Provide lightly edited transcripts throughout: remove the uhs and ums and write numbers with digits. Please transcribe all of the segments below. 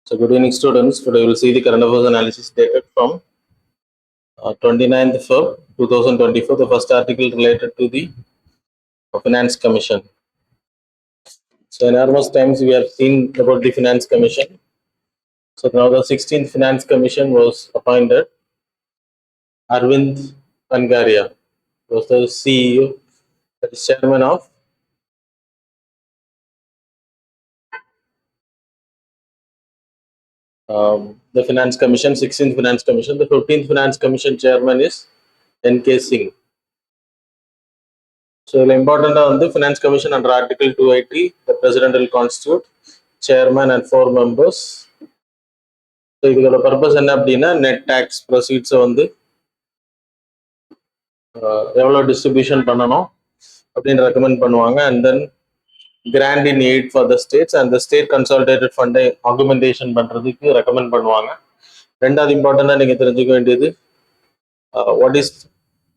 So good evening students. Today we will see the current affairs analysis dated from 29th Feb 2024. The first article related to the Finance Commission. So enormous times we have seen about the Finance Commission. So now the 16th Finance Commission was appointed. Arvind Pangaria was the CEO, that is chairman of the Finance Commission, 16th Finance Commission. The 15th Finance Commission chairman is N.K. Singh. So the important on the Finance Commission under Article 280, the President will constitute chairman and 4 members. So இதோட purpose என்ன அப்படின்னா net tax ப்ரொசீட்ஸை வந்து எவ்வளோ distribution பண்ணணும் அப்படின்னு recommend பண்ணுவாங்க. And then grant in aid for the states and the state consolidated ஃபண்டை augmentation பண்ணுறதுக்கு ரெக்கமெண்ட் பண்ணுவாங்க. ரெண்டாவது இம்பார்ட்டண்டாக நீங்கள் தெரிஞ்சுக்க வேண்டியது what is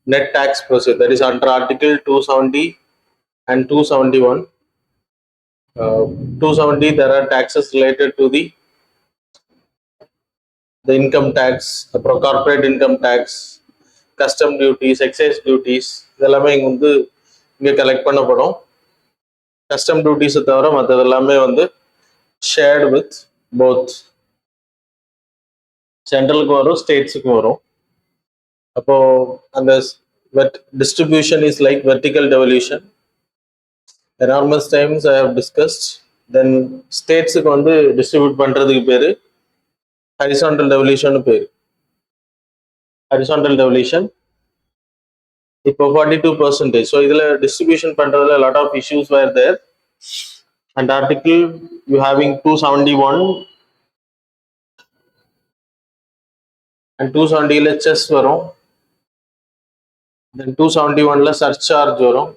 net tax procedure, that is under article 270 and 271. 270 there are taxes related to the income tax, corporate income tax, custom duties, excise duties, இதெல்லாமே வந்து இங்கே கலெக்ட் பண்ணப்படும். கஸ்டம் டியூட்டிஸை தவிர மற்றது எல்லாமே வந்து ஷேர்டு வித் போத் சென்ட்ரலுக்கு வரும், ஸ்டேட்ஸுக்கும் வரும். அப்போ அந்த distribution is like vertical devolution. Enormous times I have discussed. Then ஸ்டேட்ஸுக்கு வந்து டிஸ்ட்ரிபியூட் பண்றதுக்கு பேரு ஹரிசாண்டல் டெவல்யூஷன் பேரு. ஹரிசாண்டல் டெவல்யூஷன் இப்போ 42%. ஸோ இதுல டிஸ்ட்ரிபியூஷன் பண்றதுல lot of issues were there. And article you having 271 and 270ல செஸ் வரும். தென் 271ல சர்சார்ஜ் வரும்.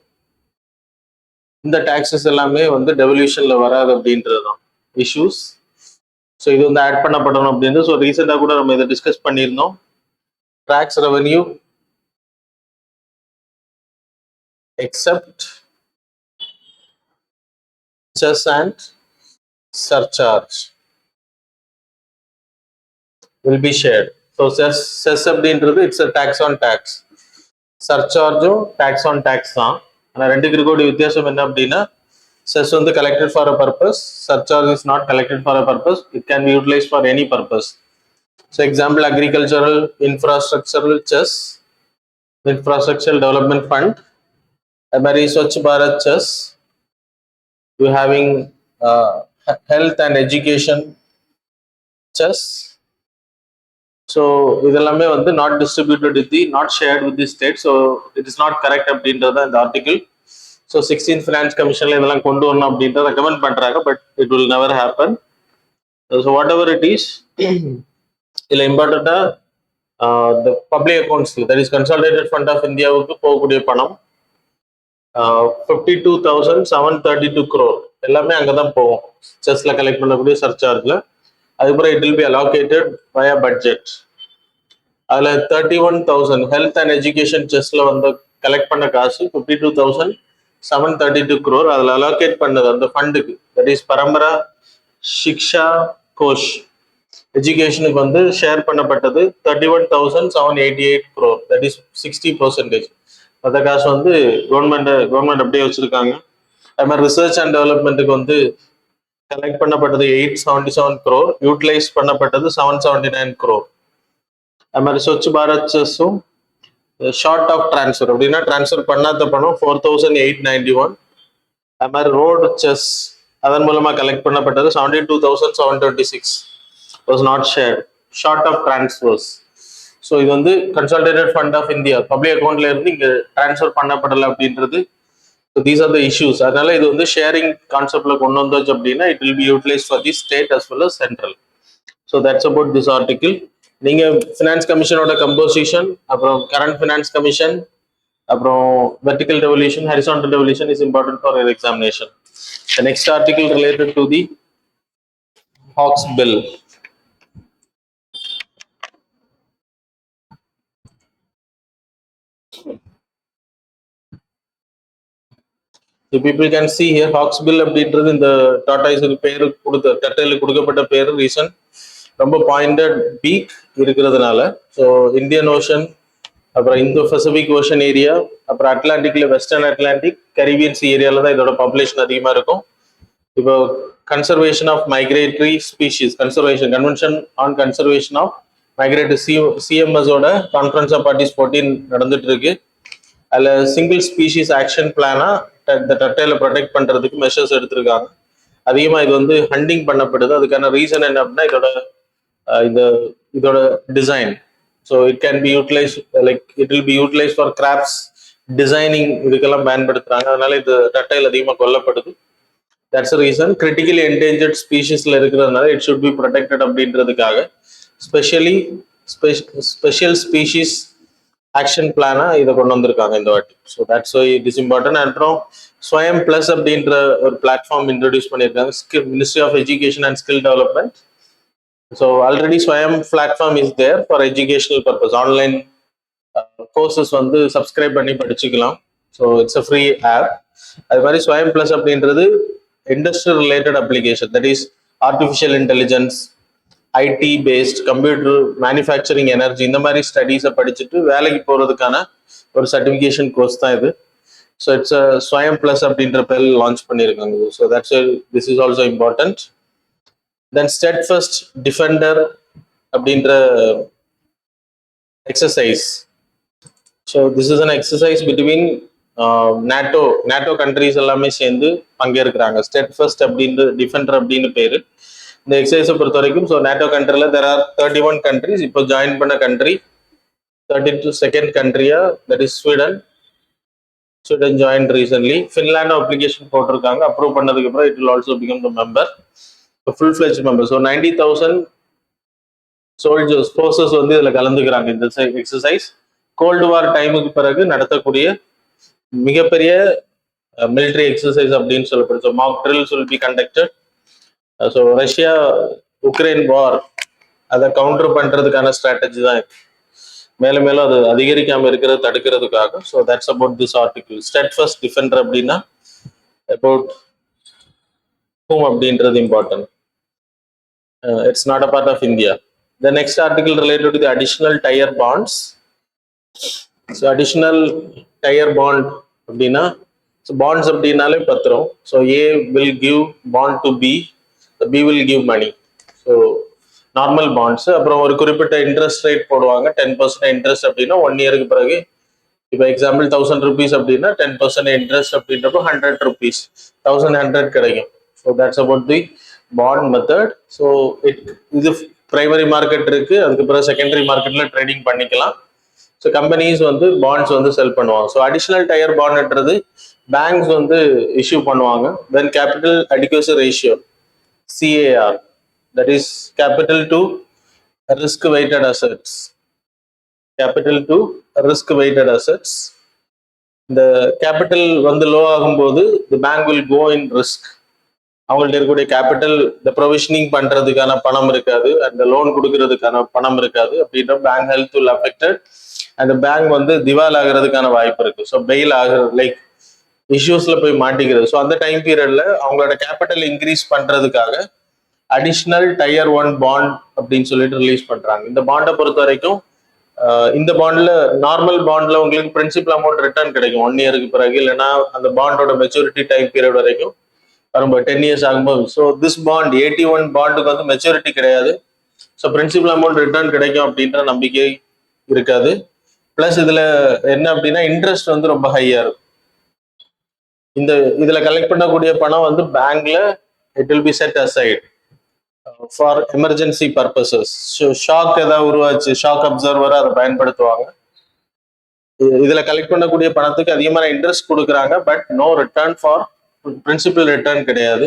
இந்த டாக்ஸஸ் எல்லாமே வந்து டெவல்யூஷன்ல வராது அப்படின்றது தான் இஷ்யூஸ். ஸோ இது வந்து ஆட் பண்ணப்படணும் அப்படின்னு. ஸோ ரீசெண்டாக கூட நம்ம இதை டிஸ்கஸ் பண்ணியிருந்தோம். Tax revenue except cess and surcharge will be shared. So cess அப்படின்றது it's a tax on tax. சர்சார்ஜும் டாக்ஸ் ஆன் டாக்ஸ் தான். ஆனால் ரெண்டுக்கு இருக்கக்கூடிய வித்தியாசம் என்ன அப்படின்னா செஸ் வந்து collected for a purpose, surcharge is not collected for a purpose. It can be utilise for any purpose. So example agricultural infrastructural cess, infrastructural development fund, அது மாதிரி Swachh Bharat cess, you having health and education chess. So இதெல்லாமே வந்து not distributed with the not shirt with the state. So it is not correct அப்படின்றத இந்த article. So 16th finance கமிஷன்ல இதெல்லாம் கொண்டு வரணும் அப்படின்றத ரெக்கமெண்ட் பண்றாங்க. But it will never happen. So whatever it is, இதில் இம்பார்ட்டண்டா the public accounts, that is consolidated fund of இந்தியாவுக்கு போகக்கூடிய பணம் 52,732 crore எல்லாமே அங்கதான் போகும் செஸ்ல கலெக்ட் பண்ணக்கூடிய சர்சார்ஜ்ல. அதுக்கப்புறம் it will B allocated via budget. அதுல 31,000 ஹெல்த் அண்ட் எஜுகேஷன் செஸ்ல வந்து கலெக்ட் பண்ண காசு 52,732 crore அதுல அலோகேட் பண்ணது அந்த ஃபண்டுக்கு, தட் இஸ் பரம்பரா சிக்ஷா கோஷ் எஜுகேஷனுக்கு வந்து ஷேர் பண்ணப்பட்டது 31,788 crore, தட் இஸ் 60%. அந்த காசு வந்து கவர்மெண்ட் அப்படியே வச்சிருக்காங்க. அது மாதிரி ரிசர்ச் அண்ட் டெவலப்மெண்ட்டுக்கு வந்து கலெக்ட் பண்ணப்பட்டது 877 crore, யூட்டிலைஸ் பண்ணப்பட்டது 779 crore. அது மாதிரி ஸ்வச் பாரத் செஸ்ஸும் ஷார்ட் ஆஃப் டிரான்ஸ்ஃபர் அப்படின்னா டிரான்ஸ்ஃபர் பண்ணாத பணம் 4,891. அது மாதிரி ரோடு செஸ் அதன் மூலமா கலெக்ட் பண்ணப்பட்டது 72,726 was not shared, short of transfers. So இது வந்து consolidated fund of India public அக்கௌண்ட்ல இருந்து இங்க டிரான்ஸ்ஃபர் பண்ணப்படலை அப்படின்றது. So these are the issues. அதனால இது வந்து ஷேரிங் கான்செப்ட்ல கொண்டு வந்தாச்சு அப்படின்னா it will be utilise for the state as well as central. So that's about this article. நீங்க ஃபினான்ஸ் கமிஷனோட கம்போசிஷன், அப்புறம் கரண்ட் ஃபினான்ஸ் கமிஷன், அப்புறம் vertical devolution, horizontal devolution is important for your examination. The next article related to the Hawks bill. So people can see here Hawksbill அப்படின்றது இந்த டாட்டாய்ஸுக்கு பேரு கொடுத்த டர்டைலுக்கு கொடுக்கப்பட்ட பேரு ரீசன் ரொம்ப பாயிண்டட் பீக் இருக்கிறதுனால. ஸோ இந்தியன் ஓஷன், அப்புறம் இந்தோ பசிபிக் ஓஷன் ஏரியா, அப்புறம் அட்லாண்டிக்ல வெஸ்டர்ன் அட்லாண்டிக் கரீபியன் சி ஏரியால தான் இதோட பாப்புலேஷன் அதிகமாக இருக்கும். இப்போ conservation of migratory species, convention on conservation of migratory சிஎம்எஸோட கான்ஃபரன்ஸ் ஆஃப் பார்ட்டிஸ் 14 நடந்துட்டு இருக்கு. அதில் சிங்கிள் ஸ்பீஷிஸ் ஆக்ஷன் பிளானா இந்த டர்டைலை ப்ரொடெக்ட் பண்றதுக்கு மெஷர்ஸ் எடுத்திருக்காங்க. அதிகமாக இது வந்து ஹண்டிங் பண்ணப்படுது. அதுக்கான ரீசன் என்ன அப்படின்னா இதோட design. So it can be utilise, like it will be utilise for crafts designing, இதுக்கெல்லாம் பயன்படுத்துறாங்க. அதனால இது டர்டைல் அதிகமாக கொல்லப்படுது. That's reason. கிரிட்டிக்கலி என்டேஞ்சர்ட் ஸ்பீஷிஸ்ல இருக்கிறதுனால இட் ஷுட் பி ப்ரொடெக்டட் அப்படின்றதுக்காக ஸ்பெஷல் ஸ்பீஷிஸ் ஆக்ஷன் பிளானா இதை கொண்டு வந்திருக்காங்க இந்த வாட்டி. So that's why it is important. அப்புறம் ஸ்வயம் பிளஸ் அப்படின்ற ஒரு பிளாட்ஃபார்ம் இன்ட்ரடியூஸ் பண்ணியிருக்காங்க, ministry of education and skill development. So already Swayam platform is there for educational purpose. Online courses வந்து சப்ஸ்கிரைப் பண்ணி படிச்சுக்கலாம். So it's a free app. அது மாதிரி Swayam plus அப்படின்றது industrial related application, that is artificial intelligence, IT based, computer, manufacturing, energy, இந்த மாதிரி ஸ்டடீஸை படிச்சுட்டு வேலைக்கு போகிறதுக்கான ஒரு சர்டிஃபிகேஷன் கோர்ஸ் தான் இது. ஸோ இட்ஸ் ஸ்வயம் பிளஸ் அப்படின்ற பேர் லான்ச் பண்ணியிருக்காங்க. So that's this is also important. Then steadfast defender அப்படின்ற exercise. So this is an exercise between NATO countries எல்லாமே சேர்ந்து பங்கேற்கிறாங்க. ஸ்டெட்ஃபஸ்ட் அப்படின்ற டிஃபெண்டர் அப்படின்னு பேரு இந்த எக்ஸசைஸை பொறுத்த வரைக்கும். ஸோ நாட்டோ கண்ட்ரில தேர் ஆர் 31 கண்ட்ரிஸ். இப்போ ஜாயின் பண்ண கண்ட்ரி 32nd கண்ட்ரியா, that is Sweden. Sweden join recently. Finland application போட்டிருக்காங்க. அப்ரூவ் பண்ணதுக்கு அப்புறம் it will also become the member, full fledged member. So 90,000 soldiers forces வந்து இதுல கலந்துக்கிறாங்க இந்த எக்ஸசைஸ். கோல்டு வார் டைமுக்கு பிறகு நடத்தக்கூடிய மிகப்பெரிய மிலிட்டரி எக்ஸசைஸ் அப்படின்னு சொல்லப்படுது. So mock drills will be conducted. So Russia Ukraine war அதை கவுண்டர் பண்றதுக்கான ஸ்ட்ராட்டஜி தான் மேலும் மேலும் அது அதிகரிக்காம இருக்கிறத தடுக்கிறதுக்காக. So that's about this article. Steadfast defender அப்படின்னா அபவுட் ஹூம் அப்படின்றது important. It's not a part of India. The next article related to the additional tier bonds. So additional tier bond அப்படின்னா, so bonds அப்படின்னாலே பத்திரம். So A will give bond to B, the B will give money. So normal bonds. அப்புறம் ஒரு குறிப்பிட்ட interest rate போடுவாங்க, 10% interest அப்படின்னா 1 இயருக்கு பிறகு. இப்போ எக்ஸாம்பிள் 1000 rupees அப்படின்னா 10% இன்ட்ரெஸ்ட் அப்படின்றப்போ 100 rupees, 1100 கிடைக்கும். So that's about the bond method. So இது பிரைமரி மார்க்கெட் இருக்கு, அதுக்கப்புறம் செகண்டரி மார்க்கெட்ல ட்ரேடிங் பண்ணிக்கலாம். ஸோ கம்பெனிஸ் வந்து பாண்ட்ஸ் வந்து செல் பண்ணுவாங்க. ஸோ அடிஷனல் டயர் பாண்ட்ன்றது பேங்க்ஸ் வந்து இஷ்யூ பண்ணுவாங்க. Then capital adequacy ratio, CAR, that is capital to risk weighted assets. Capital to risk weighted assets. இந்த கேபிட்டல் வந்து லோ ஆகும்போது the bank will go in risk. அவங்கள்ட்ட இருக்கக்கூடிய கேபிட்டல் இந்த provisioning பண்றதுக்கான பணம் இருக்காது, அந்த லோன் கொடுக்கறதுக்கான பணம் இருக்காது. அப்படின்ற பேங்க் ஹெல்த் வில் அஃபெக்டட். அந்த பேங்க் வந்து திவால் ஆகிறதுக்கான வாய்ப்பு இருக்கு. ஸோ பெயில் ஆகுறது, லைக் இஷ்யூஸ்ல போய் மாட்டிக்கிறது. ஸோ அந்த டைம் பீரியட்ல அவங்களோட கேபிட்டல் இன்க்ரீஸ் பண்றதுக்காக அடிஷ்னல் டயர் 1 பாண்ட் அப்படின்னு சொல்லிட்டு ரிலீஸ் பண்றாங்க. இந்த பாண்டை பொறுத்த வரைக்கும் இந்த பாண்ட்ல நார்மல் பாண்ட்ல உங்களுக்கு பிரின்சிபல் அமௌண்ட் ரிட்டர்ன் கிடைக்கும் 1 இயருக்கு பிறகு, இல்லைன்னா அந்த பாண்டோட மெச்சூரிட்டி டைம் பீரியட் வரைக்கும் வரும்போது 10 years ஆகும்போது. ஸோ திஸ் பாண்ட் 81 பாண்டுக்கு வந்து மெச்சூரிட்டி கிடையாது. ஸோ பிரின்சிபல் அமௌண்ட் ரிட்டர்ன் கிடைக்கும் அப்படின்ற நம்பிக்கை இருக்காது. பிளஸ் இதுல என்ன அப்படின்னா இன்ட்ரெஸ்ட் வந்து ரொம்ப ஹையா இருக்கும். இதுல கலெக்ட் பண்ணக்கூடிய பணம் வந்து பேங்க்ல it will B set aside for emergency purposes. Shock ஏதாவது உருவாச்சு, ஷாக் அப்சர்வர் அதை பயன்படுத்துவாங்க. இதுல கலெக்ட் பண்ணக்கூடிய பணத்துக்கு அதிகமான இன்ட்ரெஸ்ட் கொடுக்குறாங்க, but no return for principal return கிடையாது.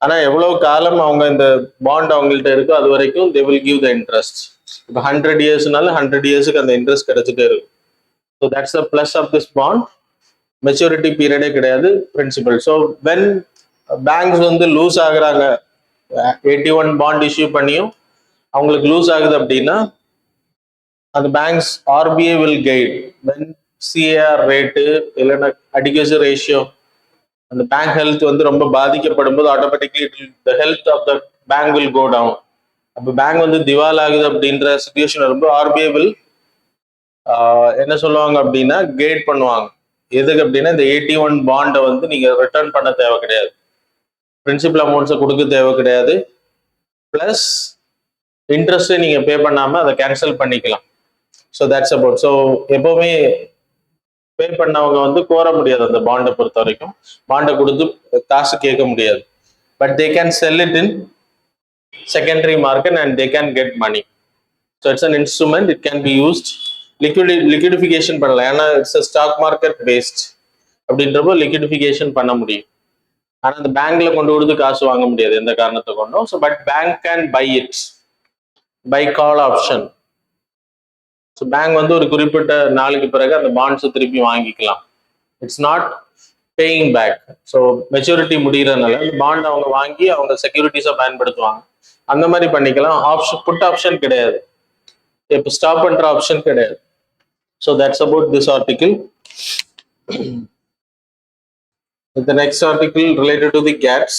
ஆனா எவ்வளவு காலம் அவங்க இந்த பாண்ட் அவங்கள்ட்ட இருக்கோ அது வரைக்கும் they will give the interest. இப்போ 100 yearsனால 100 yearsக்கு அந்த இன்ட்ரெஸ்ட் கிடைச்சிட்டே இருக்கும். So that's the plus of this bond. Maturity பீரியடே கிடையாது, பிரின்சிபல். ஸோ வென் பேங்க்ஸ் வந்து லூஸ் ஆகுறாங்க, 81 பாண்ட் இஷ்யூ பண்ணியும் அவங்களுக்கு லூஸ் ஆகுது அப்படின்னா அந்த banks RBI will guide when CAR rate இல்லைன்னா அடிக்வசி ரேஷியோ அந்த பேங்க் ஹெல்த் வந்து ரொம்ப பாதிக்கப்படும் போது automatically the health of the bank will go down. அப்போ பேங்க் வந்து திவால் ஆகுது அப்படின்ற சுச்சுவேஷன் வரும்போது ஆர்பிஐ வில் என்ன சொல்லுவாங்க அப்படின்னா கேட் பண்ணுவாங்க. எதுக்கு அப்படின்னா இந்த 81 பாண்டை வந்து நீங்க ரிட்டர்ன் பண்ண தேவை கிடையாது, பிரின்சிபல் அமௌண்ட்ஸை கொடுக்க தேவை கிடையாது, பிளஸ் இன்ட்ரெஸ்ட் நீங்க பே பண்ணாம அதை கேன்சல் பண்ணிக்கலாம். So that's about. ஸோ எப்பவுமே பே பண்ணவங்க வந்து கோர முடியாது, அந்த பாண்டை பொறுத்த வரைக்கும் பாண்டை கொடுத்து காசு கேட்க முடியாது. But they can sell it in secondary market and they can get money. So it's an instrument, it can be used. Liquidification பண்ணலாம், ஏன்னா இட்ஸ் ஸ்டாக் மார்க்கெட் பேஸ்ட் அப்படின்றப்போ லிக்விடிஃபிகேஷன் பண்ண முடியும். ஆனால் அந்த பேங்க்ல கொண்டு கொடுத்து காசு வாங்க முடியாது எந்த காரணத்தை கொண்டும். So but bank can buy it by call option. So bank வந்து ஒரு குறிப்பிட்ட நாளுக்கு பிறகு அந்த பாண்ட்ஸை திருப்பி வாங்கிக்கலாம். It's not paying back. So maturity முடிகிறதுனால அந்த பாண்ட் அவங்க வாங்கி அவங்க செக்யூரிட்டிஸை பயன்படுத்துவாங்க. அந்த மாதிரி பண்ணிக்கலாம். ஆப்ஷன் புட் ஆப்ஷன் கிடையாது, இப்போ ஸ்டாப் பண்ற ஆப்ஷன் கிடையாது. So that's about this article. The next article related to the GATS,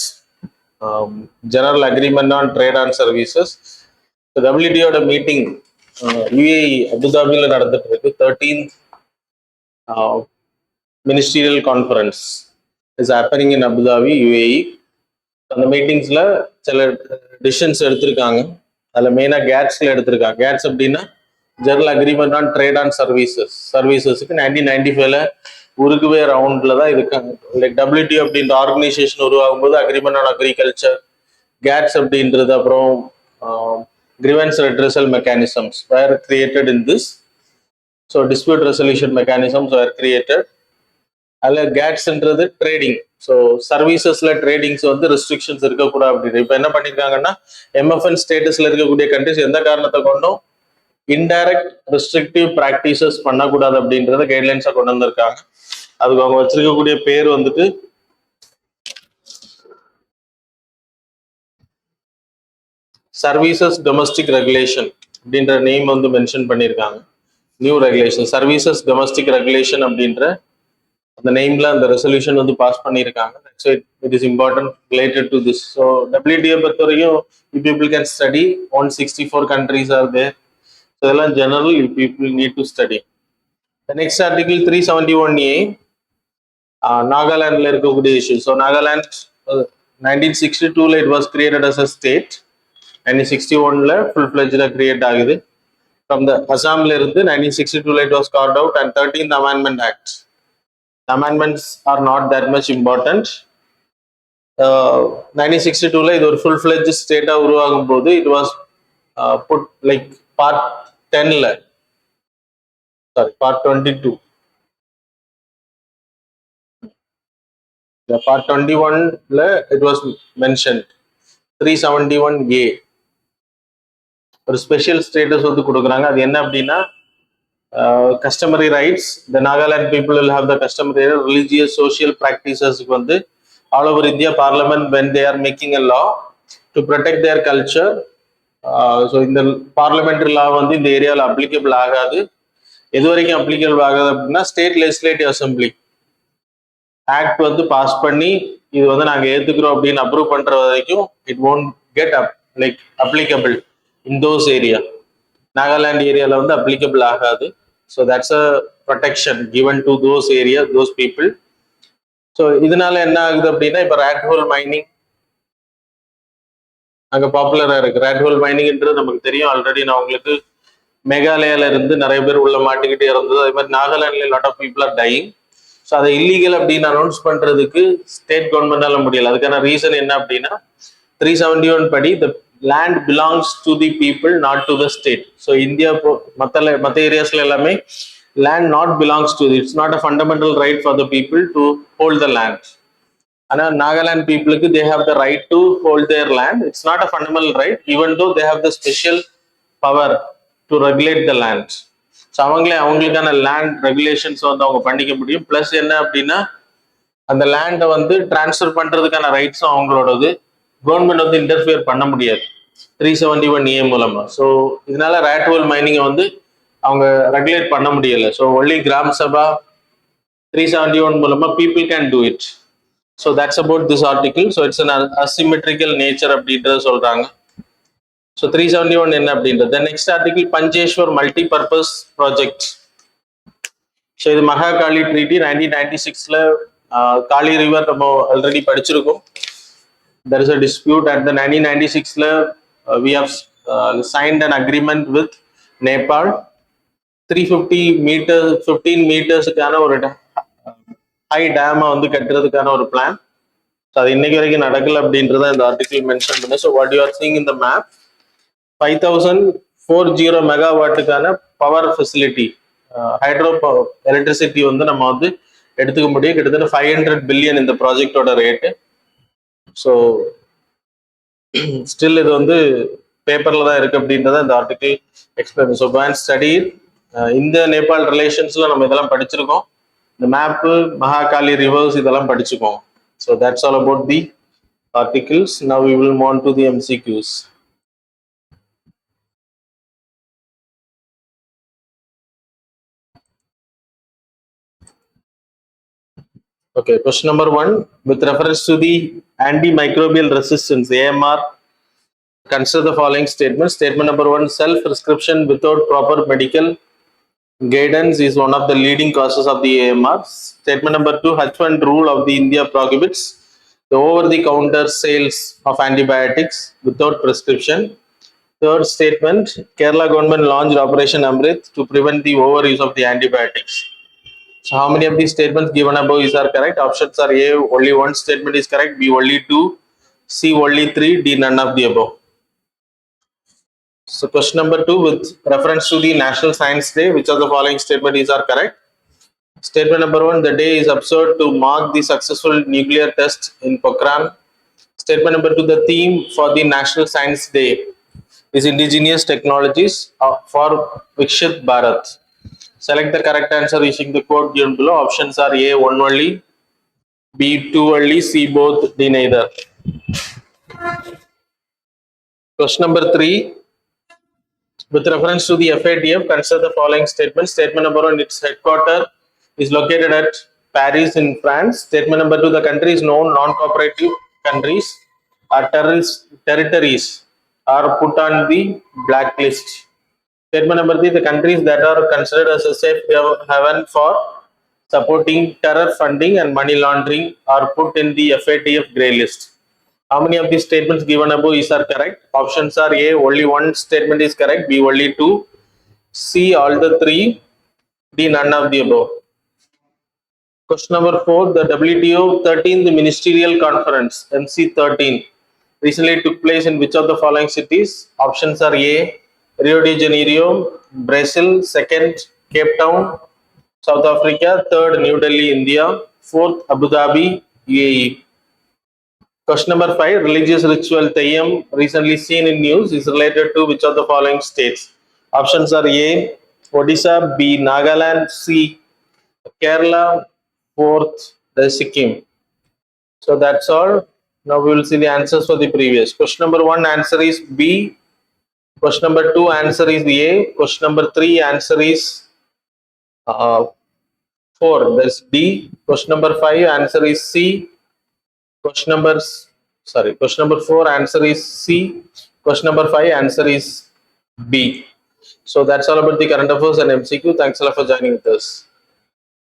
General Agreement on Trade and Services. The WTO meeting UAE அபுதாபியில் நடந்துட்டு இருக்கு. 13th ministerial conference is happening in Abu Dhabi, UAE. அந்த மீட்டிங்ஸ்ல சில decisions எடுத்திருக்காங்க. அதில் மெயினாக கேட்ஸ்ல எடுத்திருக்காங்க. GATS அப்படின்னா general agreement on trade and சர்வீசஸ்க்கு 1995ல உருகுவே ரவுண்ட்ல தான் இருக்காங்க. லைக் WTO அப்படின்ற ஆர்கனைசேஷன் உருவாகும் போது அக்ரிமெண்ட் ஆன் அக்ரிகல்ச்சர், கேட்ஸ் அப்படின்றது, அப்புறம் grievance redressal mechanisms were created in this. So dispute resolution mechanisms were created. அதில் கேட்ஸ்ன்றது ட்ரேடிங். ஸோ சர்வீசஸ்ல ட்ரேடிங்ஸ் வந்து ரெஸ்ட்ரிக்ஷன்ஸ் இருக்கக்கூடாது அப்படின்னு இப்போ என்ன பண்ணியிருக்காங்கன்னா, MFN ஸ்டேட்டஸ்ல இருக்கக்கூடிய கண்ட்ரிஸ் எந்த காரணத்தை கொண்டும் இன்டைரக்ட் ரெஸ்ட்ரிக்டிவ் ப்ராக்டிசஸ் பண்ணக்கூடாது அப்படின்றத கைட்லைன்ஸை கொண்டு வந்திருக்காங்க. அதுக்கு அவங்க வச்சிருக்கக்கூடிய பேர் வந்துட்டு சர்வீசஸ் டொமஸ்டிக் ரெகுலேஷன் அப்படின்ற நேம் வந்து மென்ஷன் பண்ணியிருக்காங்க. New regulation services domestic regulation அப்படின்ற அந்த நேம்ல அந்த ரெசல்யூஷன் வந்து பாஸ் பண்ணியிருக்காங்க. So it is important related to this. So WTO பொறுத்த வரைக்கும் people can study 164 countries are there. So இதெல்லாம் general, people need to study. The next article 371A, நாகாலாண்டில் இருக்கக்கூடிய இஷ்யூ. ஸோ நாகாலாண்ட் 1962ல it was created as a state. 1961ல full fledged create ஆகுது. From the அசாம்ல இருந்து 1962ல it was carved out, and 13th Amendment Act. The amendments are not that much important. 1962ல இது ஒரு full fledged ஸ்டேட்டா உருவாகும் போது it was put like part 10ல, sorry, part 22. The part 21ல it was mentioned 371A. ஒரு special status வந்து கொடுக்குறாங்க. அது என்ன அப்படின்னா, customary rights. The Nagaland people will have the customary religious social practices வந்து all over India Parliament when they are making a law to protect their culture. So இந்த parliamentary லா வந்து இந்த ஏரியாவில் அப்ளிகபிள் ஆகாது. எது வரைக்கும் அப்ளிகபிள் ஆகாது அப்படின்னா, ஸ்டேட் லெஜிஸ்லேட்டிவ் அசம்பிளி ஆக்ட் வந்து பாஸ் பண்ணி இது வந்து நாங்கள் ஏற்றுக்கிறோம் அப்படின்னு அப்ரூவ் பண்ற வரைக்கும் it won't get like applicable in those area. Nagaland ஏரியாவில் வந்து அப்ளிகபிள் ஆகாது. So that's a protection given to those area, those people. So இதனால என்ன ஆகுது அப்படின்னா, இப்போ ரேட் ஹோல் மைனிங் அங்கே பாப்புலராக இருக்கு. ரேட் ஹோல் மைனிங்ன்றது நமக்கு தெரியும் ஆல்ரெடி. நான் உங்களுக்கு மேகாலயால இருந்து நிறைய பேர் உள்ள மாட்டிக்கிட்டே இருந்தது. அதே மாதிரி நாகாலாந்துல lot of people are dying. So அதை இல்லீகல் அப்படின்னு அனௌன்ஸ் பண்றதுக்கு ஸ்டேட் கவர்மெண்டால முடியல. அதுக்கான ரீசன் என்ன அப்படின்னா, 371 படி the land belongs to the people, not to the state. So India மற்ற ஏரியாஸ்ல எல்லாமே land not belongs to, it's not a fundamental right for the people to hold the land. ஆனால் நாகாலாந்து பீப்புளுக்கு they have the right to hold their land. It's not a fundamental right, even though they have the special power to regulate the land. So அவங்களுக்கான land regulations வந்து அவங்க பண்ணிக்க முடியும். Plus என்ன அப்படின்னா, அந்த லேண்டை வந்து டிரான்ஸ்ஃபர் பண்றதுக்கான ரைட்ஸும் அவங்களோடது. கவர்மெண்ட் வந்து இன்டர்ஃபியர் பண்ண முடியாது 371A மூலமா. ஸோ இதனால ரேட் ஹோல் மைனிங்கை வந்து அவங்க ரெகுலேட் பண்ண முடியல. ஸோ ஒன்லி கிராம் சபா 371 மூலமா people can do it. So that's about this article. So it's an asymmetrical nature அப்படின்றது சொல்றாங்க. So 371 என்ன அப்படின்றது. The next article Pancheshwar multi-purpose project. So இது மகாகாளி ட்ரீட்டி 1996ல காளி ரிவர் நம்ம ஆல்ரெடி படிச்சிருக்கோம். There is a dispute at the 1996ல we have signed an agreement with Nepal 350 meters 15 metersக்கான ஒரு high டேமை வந்து கட்டுறதுக்கான ஒரு பிளான். அது இன்னைக்கு வரைக்கும் நடக்கல அப்படின்றத இந்த ஆர்டிகல் மென்ஷன் பண்ண. So what you are seeing in the map 5040 மெகாவாட்டுக்கான பவர் ஃபெசிலிட்டி ஹைட்ரோ எலக்ட்ரிசிட்டி வந்து நம்ம வந்து எடுத்துக்க முடியும். கிட்டத்தட்ட 500 பில்லியன் இந்த ப்ராஜெக்டோட ரேட்டு. ஸோ ஸ்டில் இது வந்து பேப்பர்ல தான் இருக்கு அப்படின்றத இந்த ஆர்டிகல் எக்ஸ்பிளைன். ஸோ பேன் ஸ்டடி இந்த நேபாள் ரிலேஷன்ஸ்ல நம்ம இதெல்லாம் படிச்சிருக்கோம். இந்த மேப்பு மகாகாளி ரிவர்ஸ் இதெல்லாம் படிச்சுக்கோம். So that's all about the articles. Now we will move on to the MCQs. Okay, question number 1. With reference to the antimicrobial resistance, AMR, consider the following statements. Statement number 1, self-prescription without proper medical guidance is one of the leading causes of the AMR. Statement number 2, H1 rule of the India prohibits the over-the-counter sales of antibiotics without prescription. Third statement, Kerala government launched Operation Amrit to prevent the overuse of the antibiotics. So how many of these statements given above are correct? Options are A, only one statement is correct, B, only two, C, only three, D, none of the above. So question number 2, with reference to the National Science Day, which of the following statements are correct? Statement number 1, the day is observed to mark the successful nuclear test in Pokhran. Statement number 2, the theme for the National Science Day is indigenous technologies for Vikshit Bharat. Select the correct answer using the code given below. Options are A, one only, B, two only, C, both, D, neither. Question number 3, with reference to the FATF, consider the following statements. Statement number 1, its headquarters is located at Paris in France. Statement number 2, the countries known non-cooperative countries or terrorist territories are put on the blacklist. Statement number 3, the countries that are considered as a safe haven for supporting terror funding and money laundering are put in the FATF grey list. How many of these statements given above are correct? Options are A, only one statement is correct, B, only two, C, all the three, D, none of the above. Question number 4, the WTO 13th Ministerial Conference, MC13, recently took place in which of the following cities? Options are A, Rio de Janeiro, Brazil, second, Cape Town, South Africa, third, New Delhi, India, fourth, Abu Dhabi, UAE. Question number 5, religious ritual Theyyam recently seen in news is related to which of the following states? Options are A, Odisha, B, Nagaland, C, Kerala, fourth, the Sikkim. So that's all. Now we will see the answers for the previous. Question number 1, answer is B. Question number 2, answer is A. Question number 3, answer is 4. That's D. Question number 5, answer is C. Question number 4, answer is C. Question number 5, answer is B. So that's all about the current affairs and MCQ. Thanks a lot for joining with us.